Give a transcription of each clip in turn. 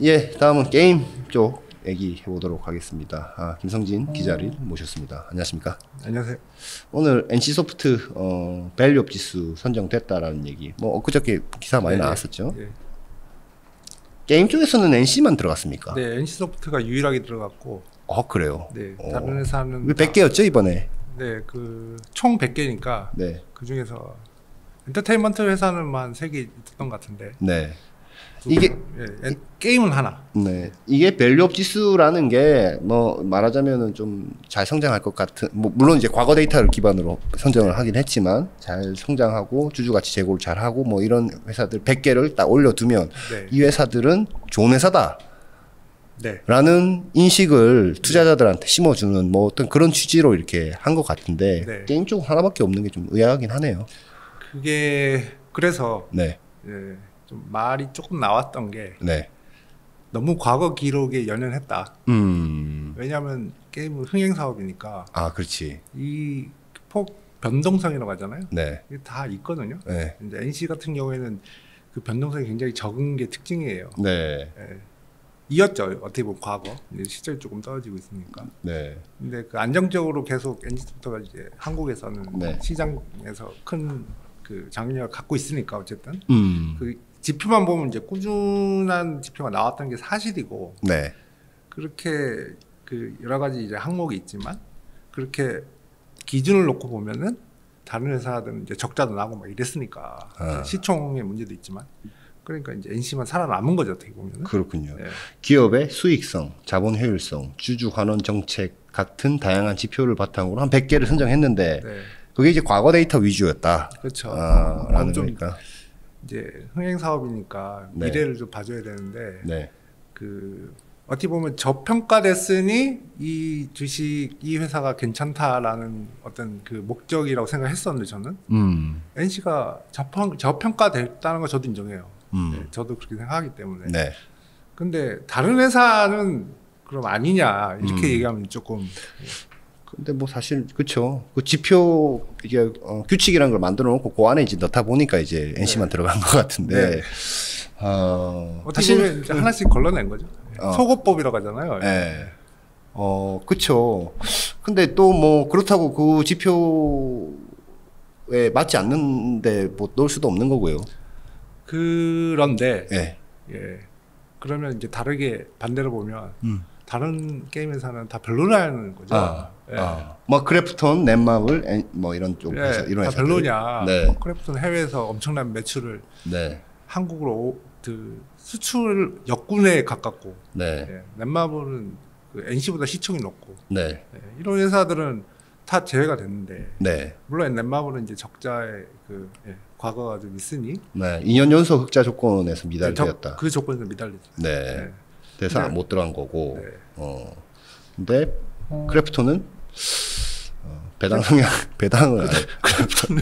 예, 다음은 게임 쪽 얘기해 보도록 하겠습니다. 김성진 기자를 모셨습니다. 안녕하십니까? 안녕하세요. 오늘 NC소프트 밸류업 지수 선정됐다라는 얘기. 뭐 엊그저께 기사 많이 나왔었죠. 네. 게임 쪽에서는 NC만 들어갔습니까? 네, NC소프트가 유일하게 들어갔고. 그래요. 네, 다른 회사는 왜 100개였죠 이번에? 네, 그 총 100개니까. 네. 그 중에서 엔터테인먼트 회사는만 3개 있었던 것 같은데. 네. 이게 게임은 하나. 네, 이게 밸류업 지수라는 게 뭐 말하자면은 좀 잘 성장할 것 같은, 뭐 물론 이제 과거 데이터를 기반으로 선정을 하긴 했지만 잘 성장하고 주주 가치 제고를 잘 하고 뭐 이런 회사들 100개를 딱 올려두면 네. 이 회사들은 좋은 회사다. 네. 라는 인식을 투자자들한테 심어주는 뭐 어떤 그런 취지로 이렇게 한 것 같은데 네. 게임 쪽 하나밖에 없는 게 좀 의아하긴 하네요. 그게 그래서 네. 좀 말이 조금 나왔던 게 네. 너무 과거 기록에 연연했다. 왜냐하면 게임은 흥행 사업이니까. 그렇지. 이 폭 변동성이라고 하잖아요. 네. 이게 다 있거든요. 네. 이제 NC 같은 경우에는 그 변동성이 굉장히 적은 게 특징이에요. 네. 이었죠. 어떻게 보면 과거. 이제 시점이 조금 떨어지고 있으니까. 네. 근데 그 안정적으로 계속 NC소프트가 이제 한국에서는 네. 시장에서 큰 그 장려를 갖고 있으니까 어쨌든 그 지표만 보면 이제 꾸준한 지표가 나왔던 게 사실이고. 네. 그렇게 그 여러 가지 이제 항목이 있지만 그렇게 기준을 놓고 보면은 다른 회사들은 이제 적자도 나고 막 이랬으니까 시총의 문제도 있지만 그러니까 이제 NC만 살아남은 거죠 어떻게 보면은. 그렇군요. 네. 기업의 수익성, 자본 효율성, 주주 환원 정책 같은 다양한 지표를 바탕으로 한 100개를 선정했는데 네. 그게 이제 과거 데이터 위주였다. 그렇죠. 라는 좀 거니까. 이제 흥행 사업이니까 네. 미래를 좀 봐줘야 되는데 네. 그 어떻게 보면 저평가됐으니 이 주식 이 회사가 괜찮다라는 어떤 그 목적이라고 생각했었는데 저는 NC가 저평가됐다는 거 저도 인정해요. 네, 저도 그렇게 생각하기 때문에. 네. 근데 다른 회사는 그럼 아니냐 이렇게 얘기하면 조금. 근데 뭐 사실 그쵸. 그 지표 이게 규칙이라는 걸 만들어 놓고 그 안에 이제 넣다 보니까 이제 NC만 들어간 것 같은데. 네. 어떻게 사실 보면 이제 하나씩 걸러낸 거죠. 소거법이라고 하잖아요. 네. 그쵸. 근데 또 뭐 그렇다고 그 지표에 맞지 않는데 뭐 넣을 수도 없는 거고요. 그런데 네. 예. 그러면 이제 다르게 반대로 보면 다른 게임 회사는 다 별로라는 거죠. 뭐 크래프톤, 넷마블, 뭐 이런 쪽 회사, 이런 다 회사들. 별로냐. 네. 크래프톤 해외에서 엄청난 매출을 네. 한국으로 그 수출 역군에 가깝고, 네. 넷마블은 그 NC보다 시총이 높고, 네. 이런 회사들은 다 제외가 됐는데, 네. 물론 넷마블은 이제 적자의 그 과거가 좀 있으니, 네. 2년 연속 흑자 조건에서 미달되었다. 그 조건에서 미달리죠. 네. 그래서 못 들어간 거고. 네. 근데 크래프톤은 배당 성향, 배당을 크래프톤은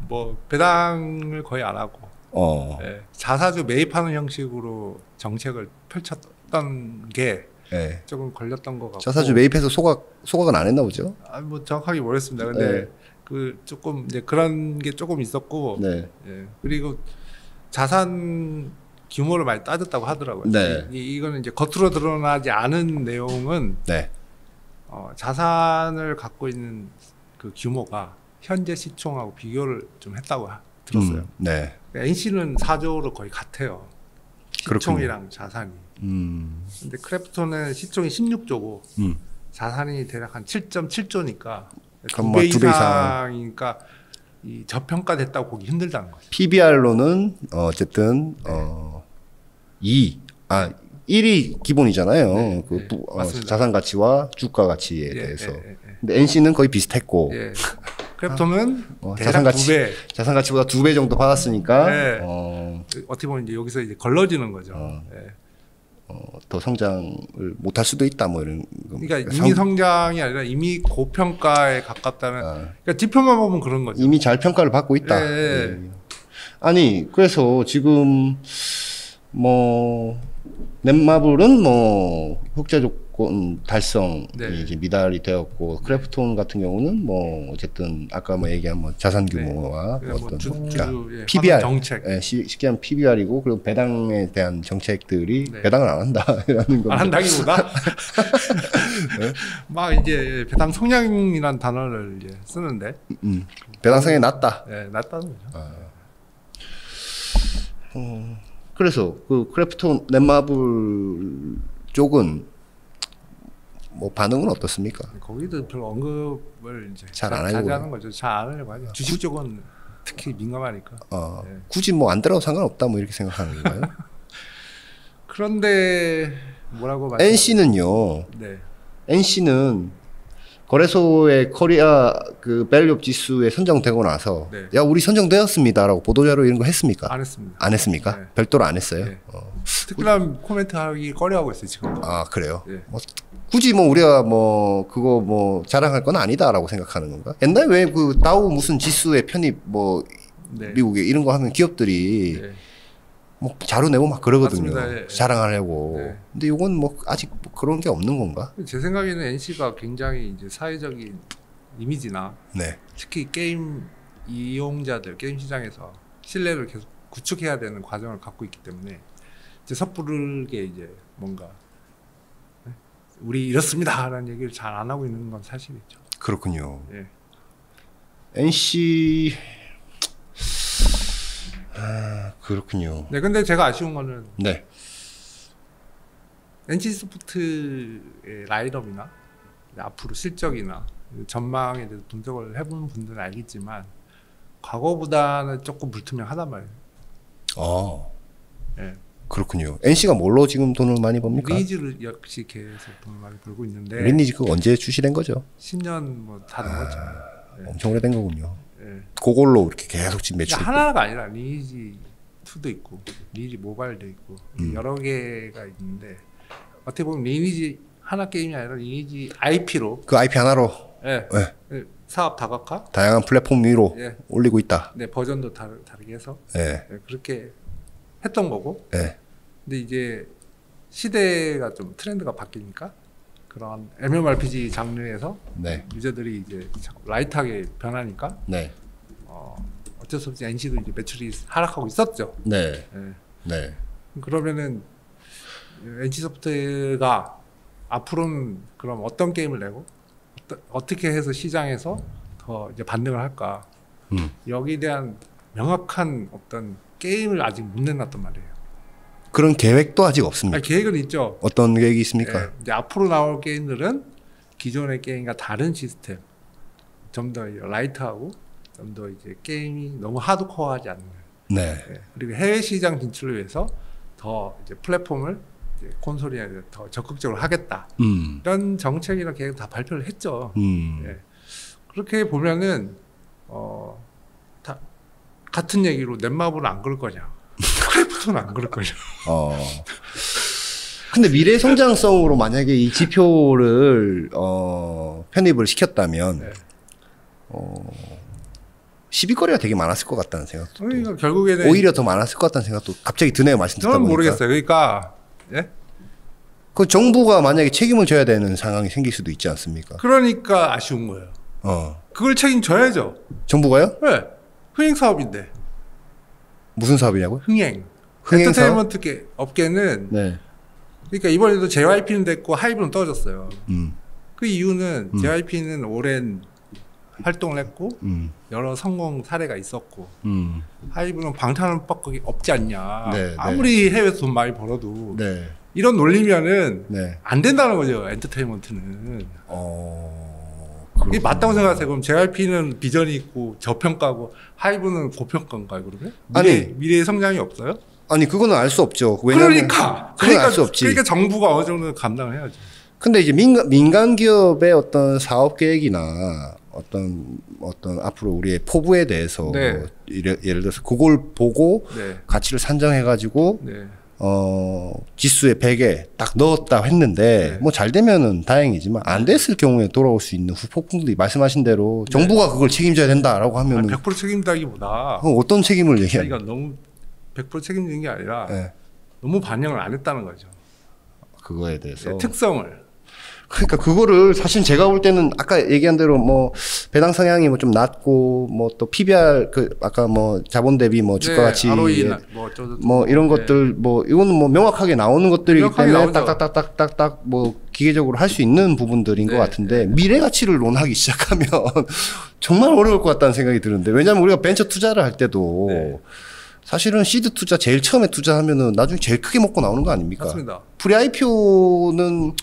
뭐 배당을 거의 안 하고, 자사주 매입하는 형식으로 정책을 펼쳤던 게 네. 조금 걸렸던 것 같고. 자사주 매입해서 소각은 안 했나 보죠? 뭐 정확하게 모르겠습니다. 근데 그 조금 이제 그런 게 조금 있었고, 네. 그리고 자산 규모를 많이 따졌다고 하더라고요. 네. 이거는 이제 겉으로 드러나지 않은 내용은 네. 자산을 갖고 있는 그 규모가 현재 시총하고 비교를 좀 했다고 들었어요. 네. NC는 4조로 거의 같아요. 시총이랑 자산이. 근데 크래프톤은 시총이 16조고 자산이 대략 한 7.7조니까 두 배 이상이니까 이 저평가됐다고 보기 힘들다는 거죠. PBR로는 어쨌든 1이 기본이잖아요. 네, 그 맞습니다. 자산 가치와 주가 가치에 대해서. 근데 NC는 거의 비슷했고. 크래프톤은 자산 가치 2배. 자산 가치보다 2배 정도 받았으니까 어떻게 보면 이제 여기서 이제 걸러지는 거죠. 더 성장을 못할 수도 있다 뭐 이런. 그러니까 이미 성장이 아니라 이미 고평가에 가깝다는. 그러니까 지표만 보면 그런 거죠. 이미 잘 평가를 받고 있다. 아니 그래서 지금 뭐 넷마블은 뭐 흑자 조건 달성이 네. 이제 미달이 되었고 크래프톤 같은 경우는 뭐 어쨌든 아까 뭐 얘기한 뭐 자산 규모와 네. 어떤 예, PBR 정책, 예, 쉽게 하면 PBR이고 그리고 배당에 대한 정책들이 네. 배당을 안 한다라는 건데 안 한다기보다 네? 막 이제 배당 성향이라는 단어를 이제 쓰는데 배당 성향이 낮다. 네, 낮다는 거죠. 그래서 그 크래프톤 넷마블 쪽은 뭐 반응은 어떻습니까? 거기도 별 언급을 이제 잘안 하려고 자제하는 거죠. 잘 안 하려고 하죠. 주식 쪽은 특히 민감하니까. 네. 굳이 뭐 안 들어도 상관없다 뭐 이렇게 생각하는 건가요? 그런데 뭐라고 말씀? NC는요. 네. NC는 거래소의 코리아 그 밸류업 지수에 선정되고 나서 네. 야 우리 선정되었습니다라고 보도자료 이런 거 했습니까? 안 했습니다. 안 했습니까? 네. 별도로 안 했어요. 네. 특별한 코멘트하기 꺼려하고 있어요 지금도. 아 그래요. 네. 뭐, 굳이 뭐 우리가 뭐 그거 뭐 자랑할 건 아니다라고 생각하는 건가? 옛날에 왜 그 다우 무슨 지수에 편입 뭐 네. 미국에 이런 거 하면 기업들이 네. 뭐 자료 내고 막 그러거든요. 맞습니다. 예. 자랑하려고. 네. 근데 이건 뭐 아직 뭐 그런 게 없는 건가? 제 생각에는 NC가 굉장히 이제 사회적인 이미지나 네. 특히 게임 이용자들 게임 시장에서 신뢰를 계속 구축해야 되는 과정을 갖고 있기 때문에 이제 섣부르게 이제 뭔가 우리 이렇습니다라는 얘기를 잘 안 하고 있는 건 사실이죠. 그렇군요. 예. NC 그렇군요. 네, 근데 제가 아쉬운 거는 네. NC 소프트의 라인업이나 앞으로 실적이나 전망에 대해서 분석을 해본 분들은 알겠지만 과거보다는 조금 불투명하단 말이에요. 아, 예. 그렇군요. NC가 뭘로 지금 돈을 많이 법니까? 리니지를 역시 계속 돈을 많이 벌고 있는데 리니지 그거 언제 출시된 거죠? 10년 뭐 다 넘었죠. 예. 엄청 오래된 거군요. 예. 그걸로 이렇게 계속 지금 매출. 하나가 아니라 리니지 2도 있고 리니지 모바일도 있고 여러 개가 있는데 어떻게 보면 리니지 하나 게임이 아니라 리니지 IP로 그 IP 하나로 예. 네. 예. 사업 다각화 다양한 플랫폼 위로 예. 올리고 있다. 네, 버전도 다르게 해서 네. 예, 그렇게 했던 거고 네. 근데 이제 시대가 좀 트렌드가 바뀌니까 그런 MMORPG 장르에서 네. 유저들이 이제 라이트하게 변하니까 네. 어쩔 수 없이 NC도 이제 매출이 하락하고 있었죠. 네. 예. 네. 그러면은 NC 소프트가 앞으로는 그럼 어떤 게임을 내고 어떻게 해서 시장에서 더 이제 반등을 할까? 여기에 대한 명확한 어떤 게임을 아직 못 내놨단 말이에요. 그런 계획도 아직 없습니다. 아니, 계획은 있죠. 어떤 계획이 있습니까? 예, 이제 앞으로 나올 게임들은 기존의 게임과 다른 시스템, 좀 더 라이트하고 좀 더 이제 게임이 너무 하드코어하지 않는. 네. 예, 그리고 해외 시장 진출을 위해서 더 이제 플랫폼을 이제 콘솔에 더 적극적으로 하겠다. 이런 정책이나 계획 다 발표를 했죠. 예. 그렇게 보면은 다 같은 얘기로 넷마블은 안 그럴 거냐, 크래프톤은 안 그럴 거냐. 근데 미래 성장성으로 만약에 이 지표를 편입을 시켰다면 네. 시비거리가 되게 많았을 것 같다는 생각도 그러니까 결국에는 오히려 더 많았을 것 같다는 생각도 갑자기 드네요. 말씀 듣다 저는 보니까. 모르겠어요. 그러니까 예? 그 정부가 만약에 책임을 져야 되는 상황이 생길 수도 있지 않습니까? 그러니까 아쉬운 거예요. 그걸 책임져야죠. 정부가요? 네. 흥행 사업인데. 무슨 사업이냐고요? 흥행 흥행 사업? 엔터테인먼트 업계는 네. 그러니까 이번에도 JYP는 됐고 하이브는 떨어졌어요. 그 이유는 JYP는 오랜 활동을 했고 여러 성공 사례가 있었고 하이브는 방탄밖에 없지 않냐. 네, 아무리 해외에서 돈 많이 벌어도 네. 이런 논리면은 네. 안 된다는 거죠. 엔터테인먼트는. 이게 그렇구나. 맞다고 생각하세요. 그럼 JYP는 비전이 있고 저평가고 하이브는 고평가인가요? 그러면? 아니. 미래의 성장이 없어요? 아니 그거는 알 수 없죠. 왜냐면 그건 알 수 없지. 그러니까 정부가 어느 정도 감당을 해야죠. 근데 이제 민간 기업의 어떤 사업 계획이나 어떤 앞으로 우리의 포부에 대해서 네. 예를 들어서 그걸 보고 네. 가치를 산정해 가지고 네. 지수에 100에 딱 넣었다 했는데 네. 뭐 잘 되면은 다행이지만 안 됐을 경우에 돌아올 수 있는 후폭풍들이 말씀하신 대로 네. 정부가 그걸 책임져야 된다라고 하면은 100% 책임다기보다 그건 어떤 책임을 얘기하는 자기가 너무 100% 책임지는 게 아니라 네. 너무 반영을 안 했다는 거죠. 그거에 대해서 네, 특성을. 그러니까 그거를 사실 제가 볼 때는 아까 얘기한 대로 뭐 배당 성향이 뭐 좀 낮고 뭐 또 PBR 그 아까 뭐 자본 대비 뭐 주가 가치 뭐 이런 것들 뭐 이거는 뭐 명확하게 나오는 것들이기 때문에 딱딱딱딱딱딱 뭐 기계적으로 할 수 있는 부분들인 것 같은데 미래 가치를 논하기 시작하면 정말 어려울 것 같다는 생각이 드는데 왜냐하면 우리가 벤처 투자를 할 때도 사실은 시드 투자 제일 처음에 투자하면은 나중에 제일 크게 먹고 나오는 거 아닙니까? 맞습니다. 프리 IPO는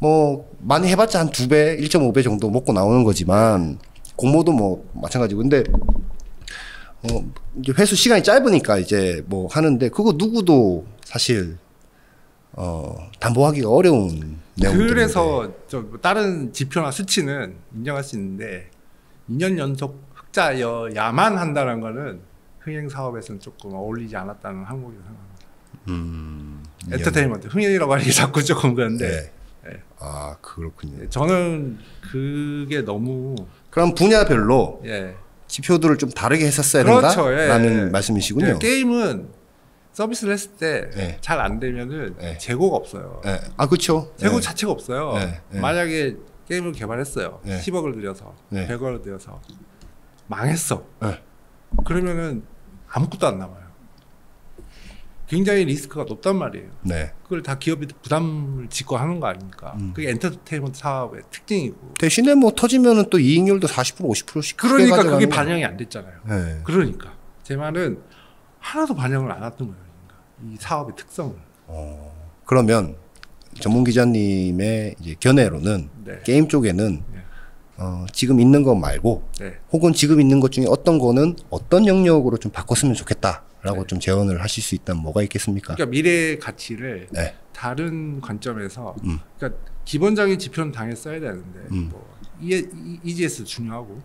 뭐 많이 해봤자 한 2배, 1.5배 정도 먹고 나오는 거지만 공모도 뭐 마찬가지고 근데 이제 회수 시간이 짧으니까 이제 뭐 하는데 그거 누구도 사실 담보하기가 어려운 내용들인데 그래서 저 다른 지표나 수치는 인정할 수 있는데 2년 연속 흑자여야만 한다는 거는 흥행 사업에서는 조금 어울리지 않았다는 항목이라고 생각합니다. 엔터테인먼트 흥행이라고 하는 게 자꾸 조금 그런데 아 그렇군요. 저는 그게 너무 그럼 분야별로 지표들을 좀 다르게 했었어야 된다라는 말씀이시군요. 게임은 서비스를 했을 때 잘 안 되면은 재고가 없어요. 아 그렇죠. 재고 자체가 없어요. 만약에 게임을 개발했어요. 10억을 들여서 100억을 들여서 망했어. 그러면은 아무것도 안 남아요. 굉장히 리스크가 높단 말이에요. 그걸 다 기업이 부담을 짓고 하는 거 아닙니까? 그게 엔터테인먼트 사업의 특징이고. 대신에 뭐 터지면은 또 이익률도 40% 50%씩. 그러니까 그게 반영이 안 됐잖아요. 그러니까 제 말은 하나도 반영을 안 했던 거예요. 그러니까 이 사업의 특성을. 그러면 전문 기자님의 이제 견해로는 게임 쪽에는 지금 있는 것 말고 혹은 지금 있는 것 중에 어떤 거는 어떤 영역으로 좀 바꿨으면 좋겠다라고 좀 제언을 하실 수 있다면 뭐가 있겠습니까? 그러니까 미래 가치를 다른 관점에서 그러니까 기본적인 지표는 당연히 써야 되는데 뭐 EGS 중요하고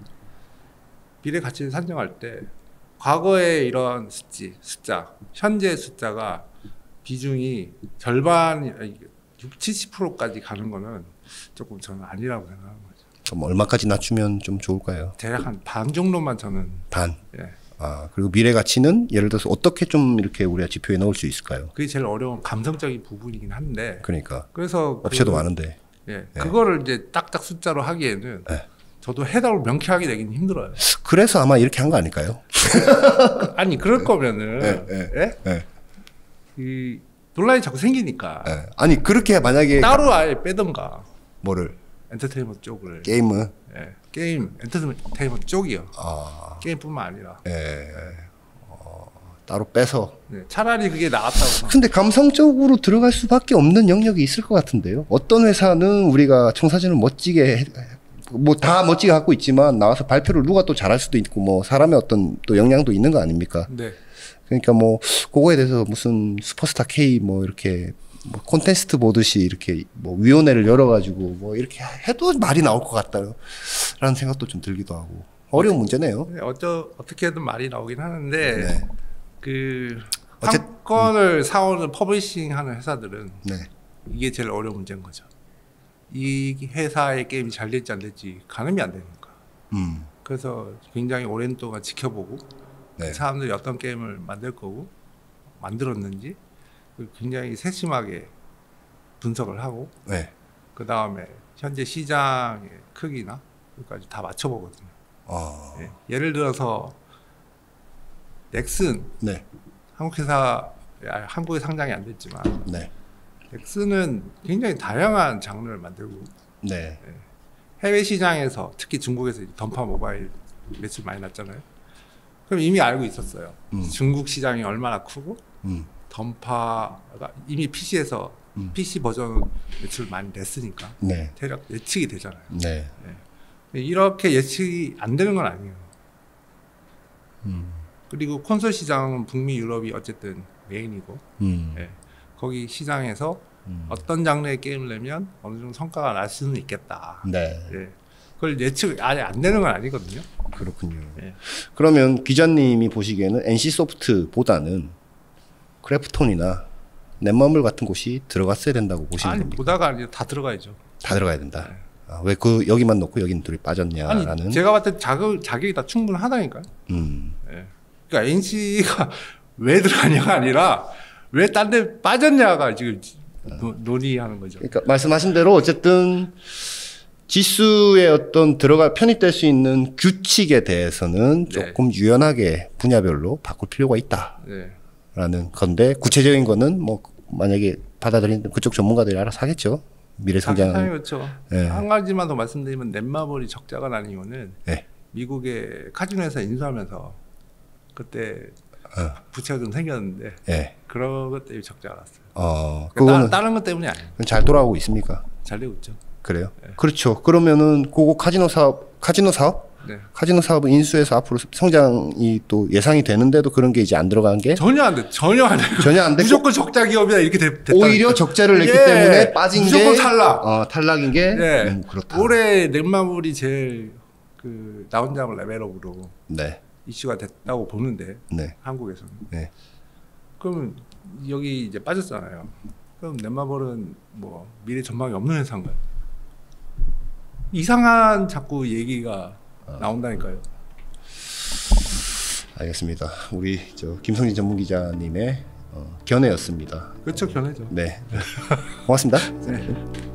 미래 가치를 산정할 때 과거의 이런 숫자 현재 숫자가 비중이 절반 60-70%까지 가는 거는 조금 저는 아니라고 생각합니다. 그럼 얼마까지 낮추면 좀 좋을까요? 대략 한 반 정도만 저는. 반? 아, 그리고 미래 가치는 예를 들어서 어떻게 좀 이렇게 우리가 지표에 넣을 수 있을까요? 그게 제일 어려운 감성적인 부분이긴 한데. 그러니까. 그래서 업체도 많은데. 그거를 이제 딱딱 숫자로 하기에는 저도 해답을 명쾌하게 내기는 힘들어요. 그래서 아마 이렇게 한 거 아닐까요? 아니, 그럴 거면은. 이 논란이 자꾸 생기니까. 아니, 그렇게 만약에. 따로 아예 빼던가. 뭐를? 엔터테인먼트 쪽을. 게임은? 게임, 엔터테인먼트 쪽이요. 게임뿐만 아니라. 따로 빼서. 차라리 그게 나았다고. 근데 감성적으로 들어갈 수밖에 없는 영역이 있을 것 같은데요. 어떤 회사는 우리가 청사진을 멋지게 뭐 다 멋지게 갖고 있지만 나와서 발표를 누가 또 잘할 수도 있고 뭐 사람의 어떤 또 역량도 있는 거 아닙니까? 그러니까 뭐 그거에 대해서 무슨 슈퍼스타 K 뭐 이렇게 뭐 콘테스트 보듯이 이렇게 뭐 위원회를 열어가지고 뭐 이렇게 해도 말이 나올 것 같다라는 생각도 좀 들기도 하고 어려운 문제네요. 어떻게든 말이 나오긴 하는데 그 상권을 사오는 퍼블리싱하는 회사들은 이게 제일 어려운 문제인 거죠. 이 회사의 게임이 잘 될지 안 될지 가늠이 안 되니까. 그래서 굉장히 오랜 동안 지켜보고 그 사람들이 어떤 게임을 만들 거고 만들었는지 굉장히 세심하게 분석을 하고 그 다음에 현재 시장의 크기나 그까지 다 맞춰보거든요. 예를 들어서 넥슨 한국에 상장이 안 됐지만 넥슨은 굉장히 다양한 장르를 만들고 해외 시장에서 특히 중국에서 던파 모바일 매출 많이 났잖아요. 그럼 이미 알고 있었어요. 중국 시장이 얼마나 크고 던파가 이미 PC에서 PC 버전 매출을 많이 냈으니까 대략 예측이 되잖아요. 이렇게 예측이 안 되는 건 아니에요. 그리고 콘솔 시장은 북미 유럽이 어쨌든 메인이고 거기 시장에서 어떤 장르의 게임을 내면 어느 정도 성과가 날 수는 있겠다. 그걸 예측 아예 안 되는 건 아니거든요. 그렇군요. 그러면 기자님이 보시기에는 NC소프트보다는 크래프톤이나 넷마블 같은 곳이 들어갔어야 된다고 보시는 겁니까? 보다가 아니라 다 들어가야죠. 다 들어가야 된다. 왜 여기만 놓고 여기는 둘이 빠졌냐라는. 제가 봤을 때 자격이 다 충분하다니까요. 그러니까 NC가 왜 들어가냐가 아니라 왜 딴 데 빠졌냐가 지금 논의하는 거죠. 그러니까 말씀하신 대로 어쨌든 지수에 어떤 편입될 수 있는 규칙에 대해서는 조금 유연하게 분야별로 바꿀 필요가 있다라는 건데 구체적인 거는 뭐 만약에 받아들이는 그쪽 전문가들이 알아서 하겠죠. 미래 성장. 그렇죠. 한 가지만 더 말씀드리면 넷마블이 적자가 난 이유는 미국의 카지노에서 인수하면서 그때 부채가 좀 생겼는데 그런 것 때문에 적자가 났어요. 그거는 다른 것 때문이 아니에요. 잘 돌아오고 있습니까? 잘 되고 있죠. 그래요? 그렇죠. 그러면은 그거 카지노 사업 카지노 사업을 인수해서 앞으로 성장이 또 예상이 되는데도 그런 게 이제 안 들어간 게 전혀 안 돼. 전혀 안 돼. 전혀 안 돼. 무조건 적자 기업이다 이렇게 됐다. 오히려 적자를 냈기 때문에 빠진 무조건 게 탈락. 탈락인 게 그렇다. 올해 넷마블이 제일 나 혼자 레벨업으로 이슈가 됐다고 보는데 한국에서는. 그러면 여기 이제 빠졌잖아요. 그럼 넷마블은 뭐 미래 전망이 없는 회사인가요? 이상한 자꾸 얘기가 나온다니까요. 알겠습니다. 우리 김성진 전문기자님의 견해였습니다. 그렇죠, 견해죠. 네, 고맙습니다. 네.